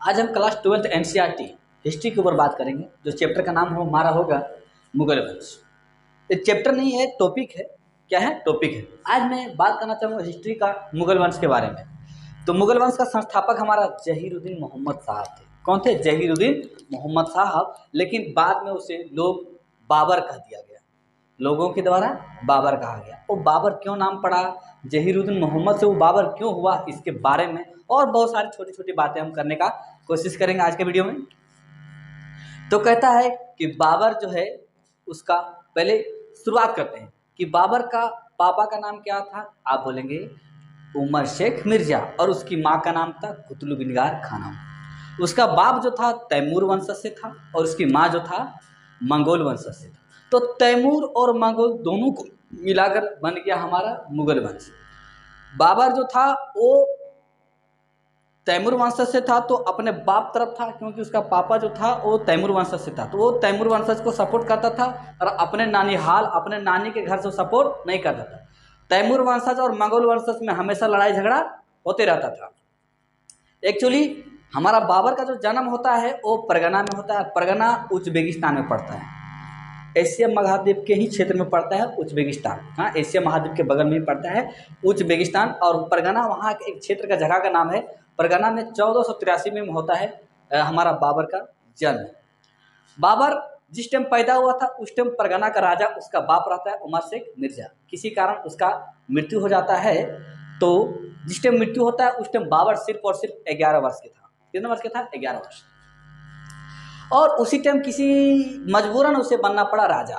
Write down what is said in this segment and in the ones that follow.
आज हम class 12th NCERT history के ऊपर बात करेंगे। जो चैप्टर का नाम हमारा होगा मुगल वंश। ये चैप्टर नहीं है, टॉपिक है। क्या है? टॉपिक है। आज मैं बात करना चाहूँगा हिस्ट्री का मुगल वंश के बारे में। तो मुगल वंश का संस्थापक हमारा जहीरुद्दीन मोहम्मद साहब थे। कौन थे? जहीरुद्दीन मोहम्मद साहब। लेकिन बाद में उसे लोग बाबर कह दिया गया, लोगों के द्वारा बाबर कहा गया। वो बाबर क्यों नाम पड़ा, जहीरुद्दीन मोहम्मद से वो बाबर क्यों हुआ, इसके बारे में और बहुत सारी छोटी छोटी बातें हम करने का कोशिश करेंगे आज के वीडियो में। तो कहता है कि बाबर जो है उसका पहले शुरुआत करते हैं कि बाबर का पापा का नाम क्या था। आप बोलेंगे उमर शेख मिर्जा, और उसकी माँ का नाम था कुतुबुनिगार खानम। उसका बाप जो था तैमूर वंशज से था और उसकी माँ जो था मंगोल वंशज से था। तो तैमूर और मंगोल दोनों को मिलाकर बन गया हमारा मुगल वंश। बाबर जो था वो तैमूर वंशज से था, तो अपने बाप तरफ था, क्योंकि उसका पापा जो था वो तैमूर वंशज से था, तो वो तैमूर वंशज को सपोर्ट करता था और अपने नानीहाल अपने नानी के घर से सपोर्ट नहीं करता था। तैमूर वंशज और मंगोल वंशज में हमेशा लड़ाई झगड़ा होते रहता था। एक्चुअली हमारा बाबर का जो जन्म होता है वो परगना में होता है। परगना उज्बेकिस्तान में पड़ता है, एशिया महाद्वीप के ही क्षेत्र में पड़ता है उज्बेकिस्तान। हाँ, एशिया महाद्वीप के बगल में ही पड़ता है उज्बेकिस्तान। और परगना वहाँ के एक क्षेत्र का जगह का नाम है। परगना में 1483 में होता है हमारा बाबर का जन्म। बाबर जिस टाइम पैदा हुआ था उस टाइम परगना का राजा उसका बाप रहता है उमर शेख मिर्जा। किसी कारण उसका मृत्यु हो जाता है, तो जिस टाइम मृत्यु होता है उस टाइम बाबर सिर्फ और सिर्फ 11 वर्ष के था। कितने वर्ष के था? 11 वर्ष। और उसी टाइम किसी मजबूरन उसे बनना पड़ा राजा,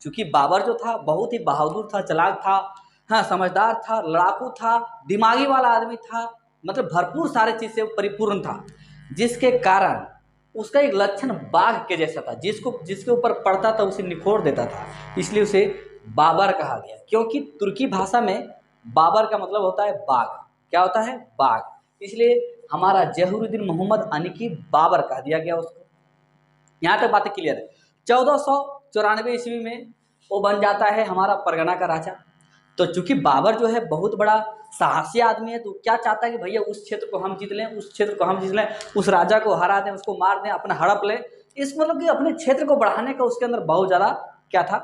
क्योंकि बाबर जो था बहुत ही बहादुर था, चालाक था, हाँ, समझदार था, लड़ाकू था, दिमागी वाला आदमी था, मतलब भरपूर सारे चीज़ से परिपूर्ण था, जिसके कारण उसका एक लक्षण बाघ के जैसा था। जिसके ऊपर पड़ता था उसे निखोड़ देता था, इसलिए उसे बाबर कहा गया। क्योंकि तुर्की भाषा में बाबर का मतलब होता है बाघ। क्या होता है? बाघ। इसलिए हमारा जहीरुद्दीन मोहम्मद यानी कि बाबर कह दिया गया उसको। यहाँ तक बातें क्लियर है। 1494 ईस्वी में वो बन जाता है हमारा परगना का राजा। तो चूंकि बाबर जो है बहुत बड़ा साहसी आदमी है, तो क्या चाहता है कि भैया उस क्षेत्र को हम जीत लें, उस क्षेत्र को हम जीत लें, उस राजा को हरा दें, उसको मार दें, अपना हड़प लें। इस मतलब कि अपने क्षेत्र को बढ़ाने का उसके अंदर बहुत ज़्यादा क्या था,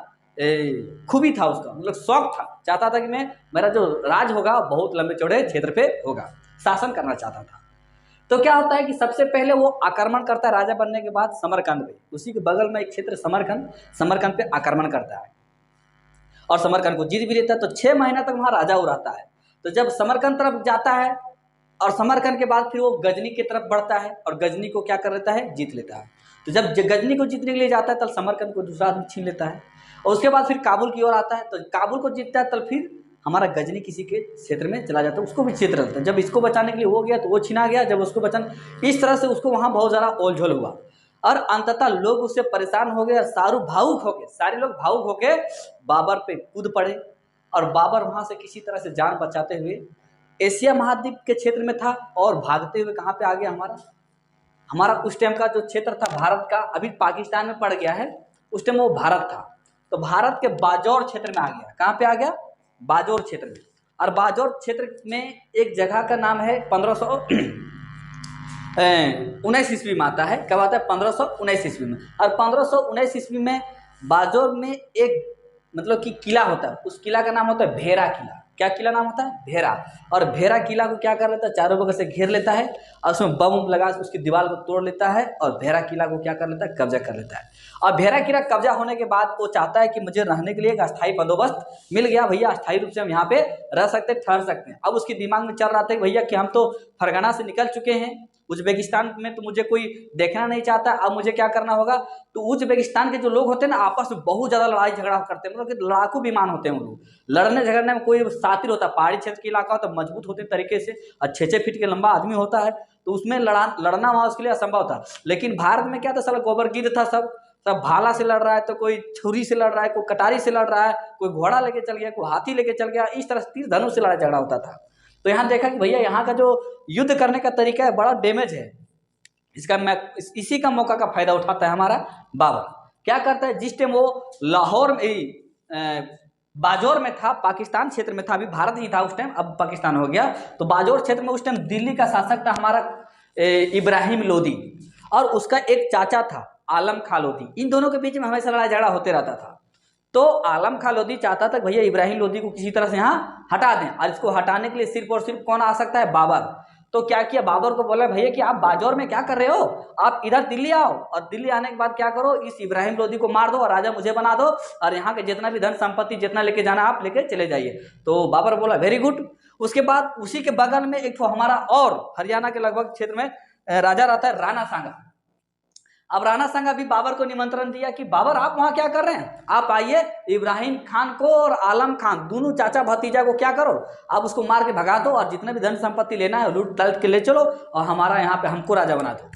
खूबी था उसका, मतलब शौक था। चाहता था कि मेरा जो राज होगा बहुत लंबे चौड़े क्षेत्र पे होगा, शासन करना चाहता था। तो क्या होता है कि सबसे पहले वो आक्रमण करता है राजा बनने के बाद समरकंद पे। उसी के बगल में एक क्षेत्र समरकंद पे आक्रमण करता है और समरकंद को जीत भी लेता है। तो 6 महीना तक वहाँ राजा वो रहता है। तो जब समरकंद तरफ जाता है और समरकंद के बाद फिर वो गजनी की तरफ बढ़ता है और गजनी को क्या कर लेता है? जीत लेता है। तो जब गजनी को जीतने के लिए जाता है तब समरकंद को दूसरा आदमी छीन लेता है और उसके बाद फिर काबुल की ओर आता है। तो काबुल को जीतता है तब फिर हमारा गजनी किसी के क्षेत्र में चला जाता है, उसको भी क्षेत्र रहता है। जब इसको बचाने के लिए हो गया तो वो छीना गया, जब उसको बचाने, इस तरह से उसको वहाँ बहुत ज़्यादा ओलझोल हुआ और अंततः लोग उससे परेशान हो गए और सारे लोग भावुक होके बाबर पे कूद पड़े। और बाबर वहाँ से किसी तरह से जान बचाते हुए एशिया महाद्वीप के क्षेत्र में था और भागते हुए कहाँ पे आ गया हमारा उस टाइम का जो क्षेत्र था भारत का, अभी पाकिस्तान में पड़ गया है, उस टाइम वो भारत था। तो भारत के बाजौर क्षेत्र में आ गया। कहाँ पे आ गया? बाजौर क्षेत्र में। और बाजौर क्षेत्र में एक जगह का नाम है 1519 ईस्वी में आता है। कब आता है? 1519 ईस्वी में। और 1519 ईस्वी में बाजौर में एक मतलब कि किला होता है, उस किला का नाम होता है भेरा किला। क्या किला नाम होता है? भेरा। और भेरा किला को क्या कर लेता है? चारों बगल से घेर लेता है और उसमें बम लगा उसकी दीवार को तोड़ लेता है और भेरा किला को क्या कर लेता है? कब्जा कर लेता है। और भेरा किला कब्जा होने के बाद वो चाहता है कि मुझे रहने के लिए एक अस्थायी बंदोबस्त मिल गया, भैया अस्थायी रूप से हम यहाँ पे रह सकते, ठहर सकते हैं। अब उसके दिमाग में चल रहा था कि भैया कि हम तो फरगना से निकल चुके हैं, उज्बेकिस्तान में तो मुझे कोई देखना नहीं चाहता, अब मुझे क्या करना होगा। तो उज्बेकिस्तान के जो लोग होते हैं ना आपस में बहुत ज़्यादा लड़ाई झगड़ा करते हैं, मतलब कि लड़ाकू विमान होते हैं वो लोग। लड़ने झगड़ने में कोई शातिर होता है, पहाड़ी क्षेत्र का इलाका होता है, मजबूत होते तरीके से और 6-6 फीट के लंबा आदमी होता है, तो उसमें लड़ना वहाँ उसके लिए असंभव था। लेकिन भारत में क्या था, साला गोबरगिद्ध था, सब भाला से लड़ रहा है, तो कोई छुरी से लड़ रहा है, कोई कटारी से लड़ रहा है, कोई घोड़ा लेके चल गया, कोई हाथी लेके चल गया, इस तरह से तीर धनुष से लड़ाई झगड़ा होता था। तो यहाँ देखा कि भैया यहाँ का जो युद्ध करने का तरीका है बड़ा डैमेज है, इसी का मौका का फायदा उठाता है हमारा बाबर। क्या करता है, जिस टाइम वो लाहौर में बाजौर में था, पाकिस्तान क्षेत्र में था, अभी भारत ही था उस टाइम, अब पाकिस्तान हो गया, तो बाजौर क्षेत्र में उस टाइम दिल्ली का शासक था हमारा इब्राहिम लोदी, और उसका एक चाचा था आलम खां लोदी। इन दोनों के बीच में हमेशा लड़ाई झगड़ा होते रहता था। तो आलम खां लोदी चाहता था भैया इब्राहिम लोदी को किसी तरह से यहाँ हटा दें, और इसको हटाने के लिए सिर्फ और सिर्फ कौन आ सकता है, बाबर। तो क्या किया, बाबर को बोला भैया कि आप बाजौर में क्या कर रहे हो, आप इधर दिल्ली आओ, और दिल्ली आने के बाद क्या करो, इस इब्राहिम लोदी को मार दो और राजा मुझे बना दो, और यहाँ के जितना भी धन संपत्ति जितना लेके जाना आप लेके चले जाइए। तो बाबर बोला वेरी गुड। उसके बाद उसी के बगल में एक तो हमारा और हरियाणा के लगभग क्षेत्र में राजा रहता है राणा सांगा। अब राणा सांगा भी बाबर को निमंत्रण दिया कि बाबर आप वहां क्या कर रहे हैं, आप आइए इब्राहिम खान को और आलम खान दोनों चाचा भतीजा को क्या करो, आप उसको मार के भगा दो, और जितने भी धन संपत्ति लेना है लूट तलट के ले चलो, और हमारा यहाँ पे हमको राजा बना दो।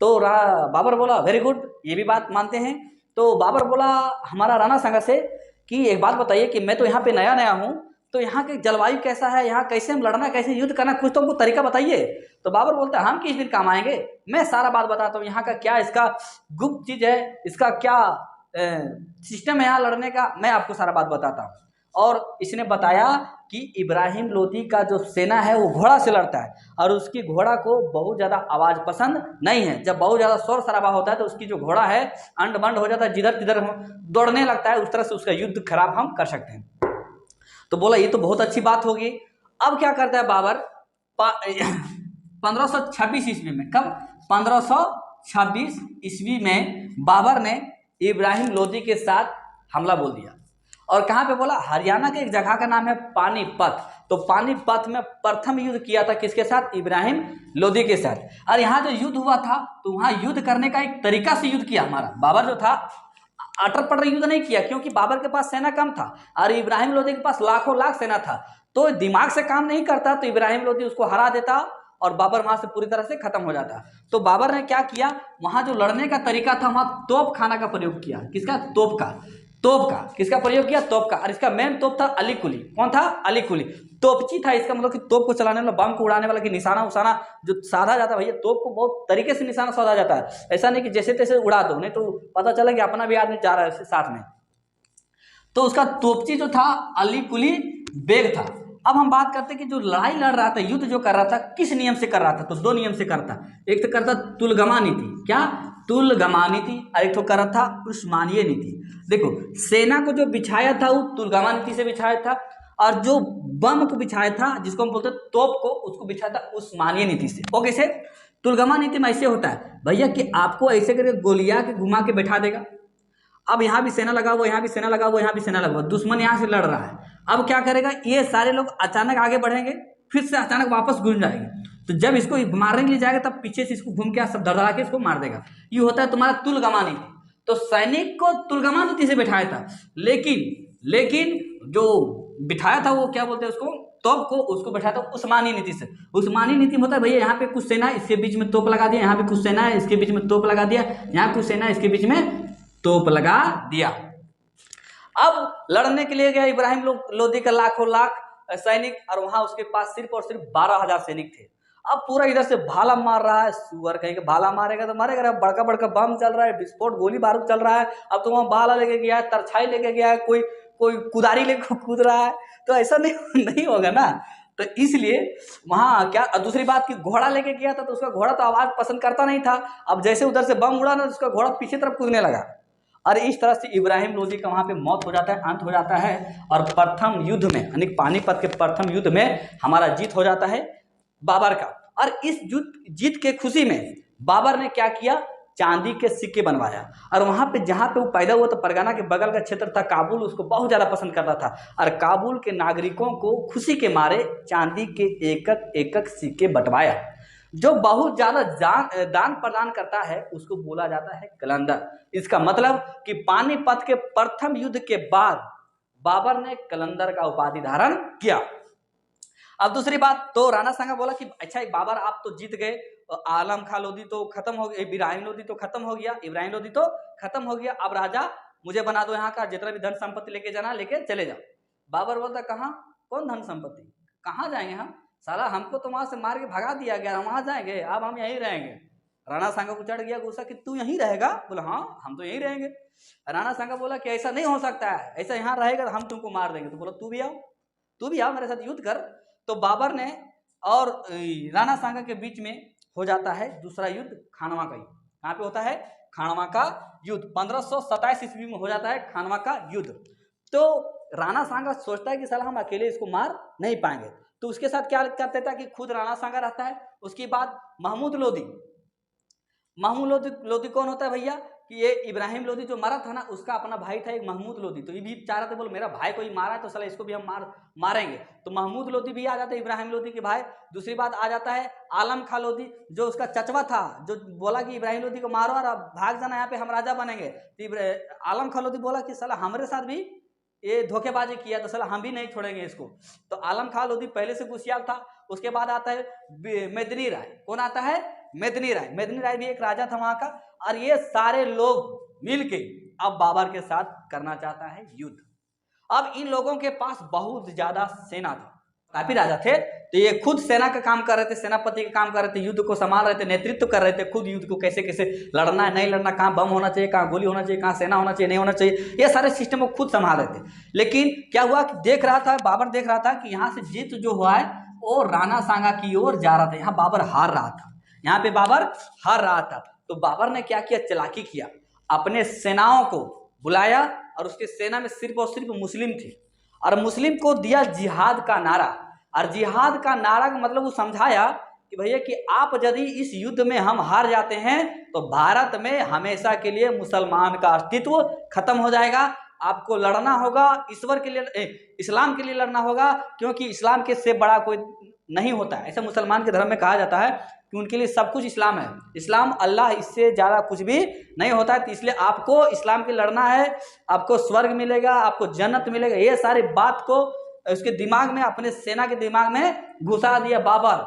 तो बाबर बोला वेरी गुड, ये भी बात मानते हैं। तो बाबर बोला हमारा राणा सांगा से कि एक बात बताइए कि मैं तो यहाँ पे नया नया हूँ, तो यहाँ की जलवायु कैसा है, यहाँ कैसे हम लड़ना, कैसे युद्ध करना, कुछ तो हमको तरीका बताइए। तो बाबर बोलता है हम किस दिन काम आएंगे, मैं सारा बात बताता हूँ, यहाँ का क्या इसका गुप्त चीज है, इसका क्या सिस्टम है यहाँ लड़ने का, मैं आपको सारा बात बताता हूँ। और इसने बताया कि इब्राहिम लोदी का जो सेना है वो घोड़ा से लड़ता है, और उसकी घोड़ा को बहुत ज़्यादा आवाज़ पसंद नहीं है। जब बहुत ज़्यादा शोर शराबा होता है तो उसकी जो घोड़ा है अंड बंड हो जाता है, जिधर जिधर दौड़ने लगता है, उस तरह से उसका युद्ध खराब हम कर सकते हैं। तो बोला ये तो बहुत अच्छी बात होगी। अब क्या करता है बाबर 1526 ईस्वी में, कब 1526 ईस्वी में बाबर ने इब्राहिम लोदी के साथ हमला बोल दिया। और कहाँ पे बोला, हरियाणा के एक जगह का नाम है पानीपत। तो पानीपत में प्रथम युद्ध किया था किसके साथ, इब्राहिम लोदी के साथ। और यहाँ जो युद्ध हुआ था तो वहाँ युद्ध करने का एक तरीका से युद्ध किया हमारा बाबर जो था, अटर पटर युद्ध नहीं किया, क्योंकि बाबर के पास सेना कम था और इब्राहिम लोदी के पास लाखों लाख सेना था। तो दिमाग से काम नहीं करता, तो इब्राहिम लोदी उसको हरा देता और बाबर वहां से पूरी तरह से खत्म हो जाता। तो बाबर ने क्या किया, वहां जो लड़ने का तरीका था वहां तोप खाना का प्रयोग किया। किसका, तोप का। तोप का किसका प्रयोग किया, तोप का। और इसका मेन तोप था अली कुली। कौन था, अली कुली। तोपची था, इसका मतलब कि तोप को चलाने वाला, बम को उड़ाने वाला, कि निशाना उसाना जो साधा जाता है, भैया तोप को बहुत तरीके से निशाना साधा जाता है, ऐसा नहीं कि जैसे तैसे उड़ा दो, नहीं तो पता चला कि अपना भी आदमी जा रहा है साथ में। तो उसका तोपची जो था अली कुली बेग था। अब हम बात करते कि जो लड़ाई लड़ रहा था, युद्ध जो कर रहा था, किस नियम से कर रहा था, तो दो नियम से करता। एक तो करता तुलगमा नीति, क्या, तुलगमा नीति, और एक तो कर रहा था उस्मानिये नीति। देखो सेना को जो बिछाया था वो तुलगमा नीति से बिछाया था, और जो बम को बिछाया था, जिसको हम बोलते हैं तोप को, उसको बिछाया था उस्मानिये नीति से। वो कैसे, तुलगमा नीति में ऐसे होता है भैया कि आपको ऐसे करके गोलियां के घुमा के बैठा देगा। अब यहाँ भी सेना लगा हुआ, यहाँ भी सेना लगा हुआ, यहाँ भी सेना लगा हुआ, दुश्मन यहाँ से लड़ रहा है। अब क्या करेगा, ये सारे लोग अचानक आगे बढ़ेंगे, फिर से अचानक वापस घूम जाएंगे। तो जब इसको मारने के लिए जाएगा तब पीछे से इसको घूम के सब धड़धड़ा के इसको मार देगा। ये होता है तुम्हारा तुलगमा नीति। तो सैनिक को तुलगमा नीति से बिठाया था, लेकिन जो बिठाया था वो क्या बोलते हैं उसको, तोप को, उसको बैठाया था उस्मानी नीति से। उस्मानी नीति में होता है भैया यहाँ पे कुछ सेना इसके बीच में तोप लगा दिया, यहाँ पे कुछ सेना है इसके बीच में तोप लगा दिया, यहाँ कुछ सेना इसके बीच में तोप लगा दिया। अब लड़ने के लिए गया इब्राहिम लोदी का लाखों लाख सैनिक, और वहां उसके पास सिर्फ और सिर्फ 12,000 सैनिक थे। अब पूरा इधर से भाला मार रहा है, सुअर कहीं भाला मारेगा तो मारेगा, बड़का बड़का बम चल रहा है, विस्फोट गोली बारूद चल रहा है। अब तो वहां भाला लेके गया है, तरछाई लेके गया है, कोई कुदारी लेके कूद रहा है, तो ऐसा नहीं होगा ना। तो इसलिए वहां क्या, दूसरी बात कि घोड़ा लेके गया था तो उसका घोड़ा तो आवाज पसंद करता नहीं था। अब जैसे उधर से बम उड़ा ना, तो उसका घोड़ा पीछे तरफ कूदने लगा, और इस तरह से इब्राहिम लोदी का वहां पे मौत हो जाता है, अंत हो जाता है। और प्रथम युद्ध में, यानी पानीपत के प्रथम युद्ध में हमारा जीत हो जाता है बाबर का। और इस जीत के खुशी में बाबर ने क्या किया, चांदी के सिक्के बनवाया। और वहां पे जहां पे वो पैदा हुआ तो परगना के बगल का क्षेत्र था काबुल, उसको बहुत ज्यादा पसंद करता था। और काबुल के नागरिकों को खुशी के मारे चांदी के एकक एकक सिक्के बंटवाया। जो बहुत ज्यादा दान प्रदान करता है उसको बोला जाता है कलंदर। इसका मतलब कि पानीपत के प्रथम युद्ध के बाद बाबर ने कलंदर का उपाधि धारण किया। अब दूसरी बात, तो राणा सांगा बोला कि अच्छा बाबर आप तो जीत गए, आलम खां लोदी तो खत्म हो गया, इब्राहिम लोदी तो खत्म हो गया, इब्राहिम लोदी तो खत्म हो गया, अब राजा मुझे बना दो, यहाँ का जितना भी धन संपत्ति लेके जाना लेके चले जाओ। बाबर बोलता कहाँ, कौन धन संपत्ति, कहाँ जाएंगे हम, साला हमको तो वहां से मार के भगा दिया गया, हम वहां जाएंगे, अब हम यहीं रहेंगे। राणा सांगा को चढ़ गया गुस्सा कि तू यहीं रहेगा, बोला हाँ हम तो यहीं रहेंगे। राणा सांगा बोला कि ऐसा नहीं हो सकता है, ऐसा यहाँ रहेगा तो हम तुमको मार देंगे। तो बोला तू भी आओ मेरे साथ युद्ध कर। तो बाबर ने और राणा सांगा के बीच में हो जाता है दूसरा युद्ध खानवा का युद्ध। कहाँ पे होता है? खानवा का युद्ध 1527 ईस्वी में हो जाता है खानवा का युद्ध। तो राणा सांगा सोचता है कि साला हम अकेले इसको मार नहीं पाएंगे, तो उसके साथ क्या कर देता है कि खुद राणा सांगा रहता है। उसके बाद महमूद लोदी, महमूद लोदी कौन होता है भैया? कि ये इब्राहिम लोदी जो मारा था ना, उसका अपना भाई था एक महमूद लोदी। तो ये भी चाह रहा था, बोल मेरा भाई कोई मारा है तो साला इसको भी हम मारेंगे। तो महमूद लोदी भी आ जाता है, इब्राहिम लोदी के भाई। दूसरी बात आ जाता है आलम खां लोदी, जो उसका चचवा था, जो बोला कि इब्राहिम लोदी को मारो और भाग जाना, यहाँ पे हम राजा बनेंगे। तो आलम खां लोदी बोला कि साला हमारे साथ भी ये धोखेबाजी किया तो साला हम भी नहीं छोड़ेंगे इसको। तो आलम खां लोदी पहले से कुशियार था। उसके बाद आता है मेदिनी राय। कौन आता है? मेदिनी राय। मेदिनी राय भी एक राजा था वहां का। और ये सारे लोग मिलके अब बाबर के साथ करना चाहता है युद्ध। अब इन लोगों के पास बहुत ज्यादा सेना था, काफी राजा थे। तो ये खुद सेना का काम कर रहे थे, सेनापति का काम कर रहे थे, युद्ध को संभाल रहे थे, नेतृत्व कर रहे थे खुद युद्ध को, कैसे कैसे लड़ना है नहीं लड़ना, कहाँ बम होना चाहिए, कहाँ गोली होना चाहिए, कहाँ सेना होना चाहिए नहीं होना चाहिए, ये सारे सिस्टम को खुद संभाल रहे थे। लेकिन क्या हुआ कि देख रहा था बाबर, देख रहा था कि यहाँ से जीत जो हुआ है वो राणा सांगा की ओर जा रहा था। यहाँ बाबर हार रहा था, यहाँ पे बाबर हार रहा था। तो बाबर ने क्या किया? चालाकी किया, अपने सेनाओं को बुलाया और उसके सेना में सिर्फ और सिर्फ मुस्लिम थे, और मुस्लिम को दिया जिहाद का नारा। और जिहाद का नारा का मतलब वो समझाया कि भैया कि आप यदि इस युद्ध में हम हार जाते हैं तो भारत में हमेशा के लिए मुसलमान का अस्तित्व खत्म हो जाएगा। आपको लड़ना होगा ईश्वर के लिए, इस्लाम के लिए लड़ना होगा, क्योंकि इस्लाम के से बड़ा कोई नहीं होता है। ऐसा मुसलमान के धर्म में कहा जाता है कि उनके लिए सब कुछ इस्लाम है, इस्लाम अल्लाह, इससे ज़्यादा कुछ भी नहीं होता है। तो इसलिए आपको इस्लाम के लड़ना है, आपको स्वर्ग मिलेगा, आपको जन्नत मिलेगा। ये सारी बात को उसके दिमाग में, अपने सेना के दिमाग में घुसा दिया बाबर।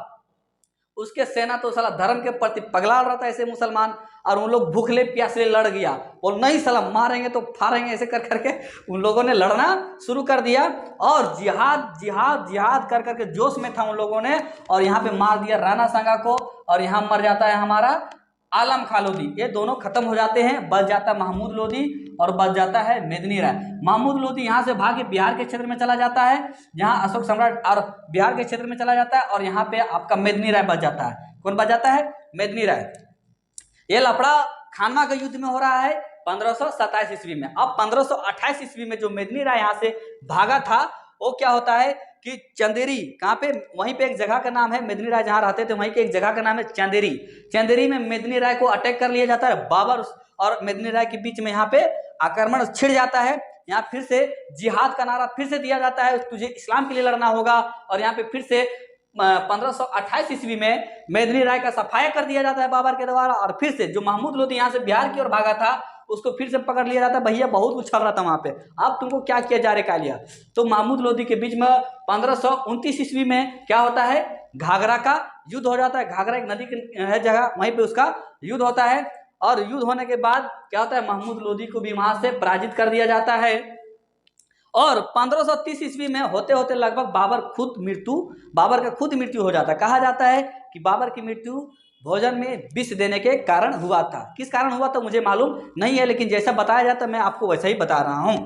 उसके सेना तो साला धर्म के प्रति पगला रहा था ऐसे मुसलमान, और उन लोग भूखले प्यासे लड़ गया, बोल नहीं साला मारेंगे तो फाड़ेंगे, ऐसे कर करके उन लोगों ने लड़ना शुरू कर दिया। और जिहाद जिहाद जिहाद कर करके जोश में था उन लोगों ने, और यहाँ पे मार दिया राणा सांगा को, और यहाँ मर जाता है हमारा आलम खां लोदी। ये दोनों खत्म हो जाते हैं, बच जाता है महमूद लोदी और बच जाता है मेदिनी राय। महमूद लोदी यहाँ से भाग के बिहार के क्षेत्र में चला जाता है, जहाँ अशोक सम्राट, और बिहार के क्षेत्र में चला जाता है, और यहाँ पे आपका मेदिनी राय बच जाता है। कौन बच जाता है? मेदिनी राय। ये लफड़ा खानवा के युद्ध में हो रहा है 1527 ईस्वी में। अब 1528 ईस्वी में जो मेदिनी राय यहाँ से भागा था, वो क्या होता है कि चंदेरी, कहाँ पे, वहीं पे एक जगह का नाम है, मेदिनी राय जहाँ रहते थे वहीं के एक जगह का नाम है चंदेरी। चंदेरी में मेदिनी राय को अटैक कर लिया जाता है। बाबर और मेदिनी राय के बीच में यहाँ पे आक्रमण छिड़ जाता है। यहाँ फिर से जिहाद का नारा फिर से दिया जाता है, तुझे इस्लाम के लिए लड़ना होगा। और यहाँ पे फिर से 1528 ईस्वी में मेदिनी राय का सफाया कर दिया जाता है बाबर के द्वारा। और फिर से जो महमूद लोदी यहाँ से बिहार की ओर भागा था, उसको फिर से पकड़ लिया जाता है। भैया बहुत कुछ चल रहा था वहां पे, अब तुमको क्या किया जा रहा लिया। तो महमूद लोदी के बीच में 1529 ईस्वी में क्या होता है? घाघरा का युद्ध हो जाता है। घाघरा एक नदी की है जगह, वहीं पे उसका युद्ध होता है। और युद्ध होने के बाद क्या होता है? महमूद लोदी को भी वहां से पराजित कर दिया जाता है। और 1530 ईस्वी में होते होते लगभग बाबर का खुद मृत्यु हो जाता है। कहा जाता है कि बाबर की मृत्यु भोजन में विष देने के कारण हुआ था। किस कारण हुआ था मुझे मालूम नहीं है, लेकिन जैसा बताया जाता है मैं आपको वैसा ही बता रहा हूँ।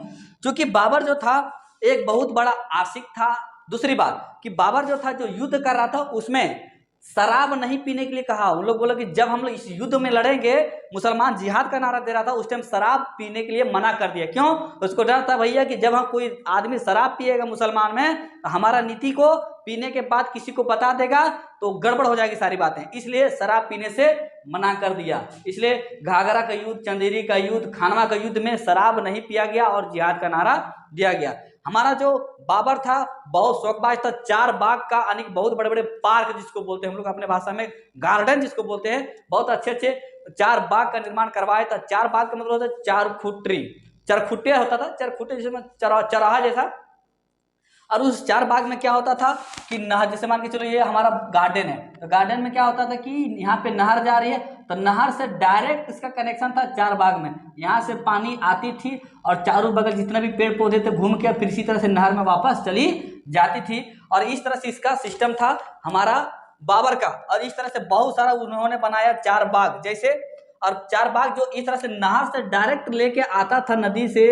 क्योंकि बाबर जो था एक बहुत बड़ा आशिक था। दूसरी बात कि बाबर जो था, जो युद्ध कर रहा था, उसमें शराब नहीं पीने के लिए कहा। उन लोग बोला कि जब हम लोग इस युद्ध में लड़ेंगे, मुसलमान जिहाद का नारा दे रहा था, उस टाइम शराब पीने के लिए मना कर दिया। क्यों? उसको डर था भैया कि जब हम कोई आदमी शराब पिएगा मुसलमान में, तो हमारा नीति को पीने के बाद किसी को बता देगा तो गड़बड़ हो जाएगी सारी बातें, इसलिए शराब पीने से मना कर दिया। इसलिए घाघरा का युद्ध, चंदेरी का युद्ध, खानवा का युद्ध में शराब नहीं पिया गया और जिहाद का नारा दिया गया। हमारा जो बाबर था बहुत शौकबाज था। 4 बाग का, यानी बहुत बड़े बड़े पार्क जिसको बोलते हैं हम लोग अपने भाषा में, गार्डन जिसको बोलते हैं, बहुत अच्छे अच्छे 4 बाग का निर्माण करवाया था। 4 बाग का मतलब होता है चरखुट्टे होता था, चरखुट्टे जिसमें चौराहा जैसा। और उस 4 बाग में क्या होता था कि नहर, जैसे मान के चलो ये हमारा गार्डन है, तो गार्डन में क्या होता था कि यहाँ पे नहर जा रही है, तो नहर से डायरेक्ट इसका कनेक्शन था 4 बाग में। यहाँ से पानी आती थी और चारों बगल जितने भी पेड़ पौधे थे घूम के फिर इसी तरह से नहर में वापस चली जाती थी। और इस तरह से इसका सिस्टम था हमारा बाबर का। और इस तरह से बहुत सारा उन्होंने बनाया 4 बाग जैसे। और 4 बाग जो इस तरह से नहर से डायरेक्ट लेके आता था नदी से,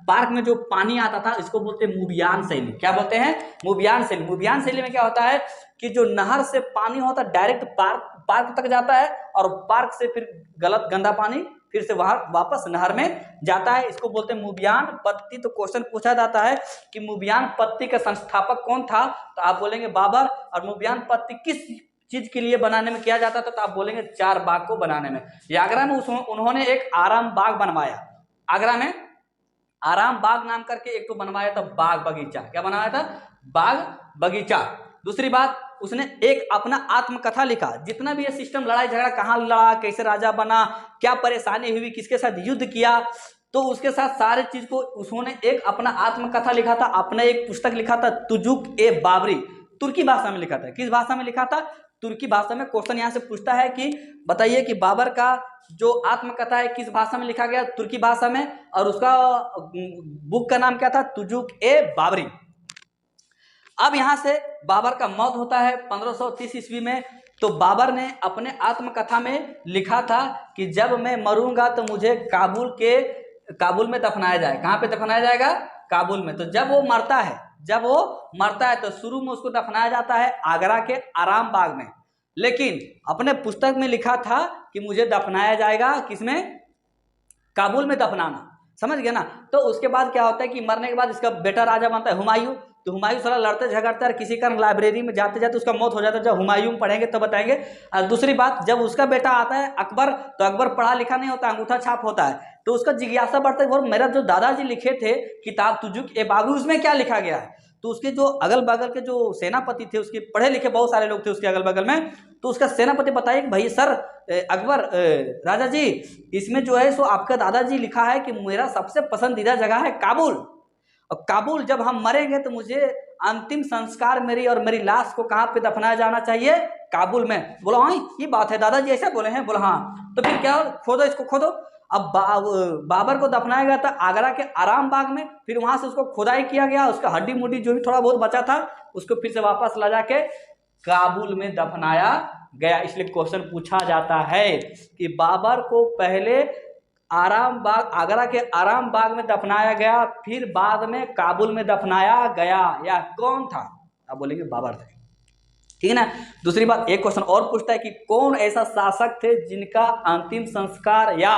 पार्क में जो पानी आता था इसको बोलते हैं मूबियान शैली। क्या बोलते हैं? मूबियान शैली। मूबियान शैली में क्या होता है कि जो नहर से पानी होता है डायरेक्ट पार्क तक जाता है और पार्क से फिर गलत गंदा पानी फिर से वहां वापस नहर में जाता है, इसको बोलते हैं मूबियान पत्ती। तो क्वेश्चन पूछा जाता है कि मूबियान पत्ती का संस्थापक कौन था, तो आप बोलेंगे बाबर। और मूबियान पत्ती किस चीज के लिए बनाने में किया जाता था, तो आप बोलेंगे चार बाग को बनाने में। ये आगरा में उन्होंने एक आराम बाग बनवाया। आगरा में आराम बाग नाम करके एक तो बनवाया था बाग बगीचा। क्या बनवाया था? बाग बगीचा। दूसरी बात, उसने एक अपना आत्मकथा लिखा। जितना भी ये सिस्टम लड़ाई झगड़ा, कहाँ लड़ा, कैसे राजा बना, क्या परेशानी हुई, किसके साथ युद्ध किया, तो उसके साथ सारे चीज को उसने एक अपना आत्मकथा लिखा था। अपना एक पुस्तक लिखा था तुजुक ए बाबरी, तुर्की भाषा में लिखा था। किस भाषा में लिखा था? तुर्की भाषा में। क्वेश्चन यहाँ से पूछता है कि बताइए कि बाबर का जो आत्मकथा है किस भाषा में लिखा गया? तुर्की भाषा में। और उसका बुक का नाम क्या था? तुजुक ए बाबरी। अब यहां से बाबर का मौत होता है 1530 ईस्वी में। तो बाबर ने अपने आत्मकथा में लिखा था कि जब मैं मरूंगा तो मुझे काबुल में दफनाया जाए। कहां पे दफनाया जाएगा? काबुल में। तो जब वो मरता है तो शुरू में उसको दफनाया जाता है आगरा के आराम बाग में। लेकिन अपने पुस्तक में लिखा था कि मुझे दफनाया जाएगा किसमें? काबुल में दफनाना। समझ गए ना? तो उसके बाद क्या होता है कि मरने के बाद इसका बेटा राजा बनता है हुमायूं। तो हुमायूं सारा लड़ते झगड़ते और किसी कारण लाइब्रेरी में जाते जाते उसका मौत हो जाता है। जब हुमायूं पढ़ेंगे तो बताएंगे। और दूसरी बात, जब उसका बेटा आता है अकबर, तो अकबर पढ़ा लिखा नहीं होता, अंगूठा छाप होता है। तो उसका जिज्ञासा बढ़ता है, और मेरा जो दादाजी लिखे थे किताब तुजुक ए बाबरी, उसमें क्या लिखा गया है? तो उसके जो अगल बगल के जो सेनापति थे, उसके पढ़े लिखे बहुत सारे लोग थे उसके अगल बगल में, तो उसका सेनापति बताइए कि भाई सर अकबर राजा जी, इसमें जो है सो आपका दादाजी लिखा है कि मेरा सबसे पसंदीदा जगह है काबुल, और काबुल जब हम मरेंगे तो मुझे अंतिम संस्कार मेरी लाश को कहाँ पे दफनाया जाना चाहिए? काबुल में। बोला हाँ ये बात है दादाजी, ऐसा बोले हैं? बोला हाँ। तो फिर क्या, खोदो इसको, खोदो। अब बाबर को दफनाया गया था आगरा के आराम बाग में। फिर वहां से उसको खुदाई किया गया, उसका हड्डी मुड्डी जो भी थोड़ा बहुत बचा था उसको फिर से वापस ला जाके काबुल में दफनाया गया। इसलिए क्वेश्चन पूछा जाता है कि बाबर को पहले आराम बाग, आगरा के आराम बाग में दफनाया गया, फिर बाद में काबुल में दफनाया गया, या कौन था? आप बोलेंगे बाबर थे। ठीक है ना? दूसरी बात, एक क्वेश्चन और पूछता है कि कौन ऐसा शासक थे जिनका अंतिम संस्कार या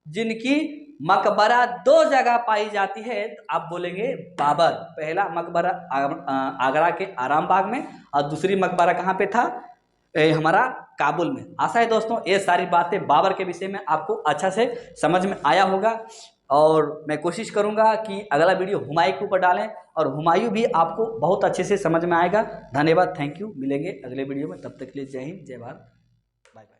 जिनकी मकबरा दो जगह पाई जाती है? तो आप बोलेंगे बाबर। पहला मकबरा आगरा के आराम बाग में, और दूसरी मकबरा कहाँ पे था? हमारा काबुल में। आशा है दोस्तों ये सारी बातें बाबर के विषय में आपको अच्छा से समझ में आया होगा, और मैं कोशिश करूंगा कि अगला वीडियो हुमायूं के ऊपर डालें, और हुमायूं भी आपको बहुत अच्छे से समझ में आएगा। धन्यवाद, थैंक यू। मिलेंगे अगले वीडियो में, तब तक के लिए जय हिंद, जय भारत, बाय बाय।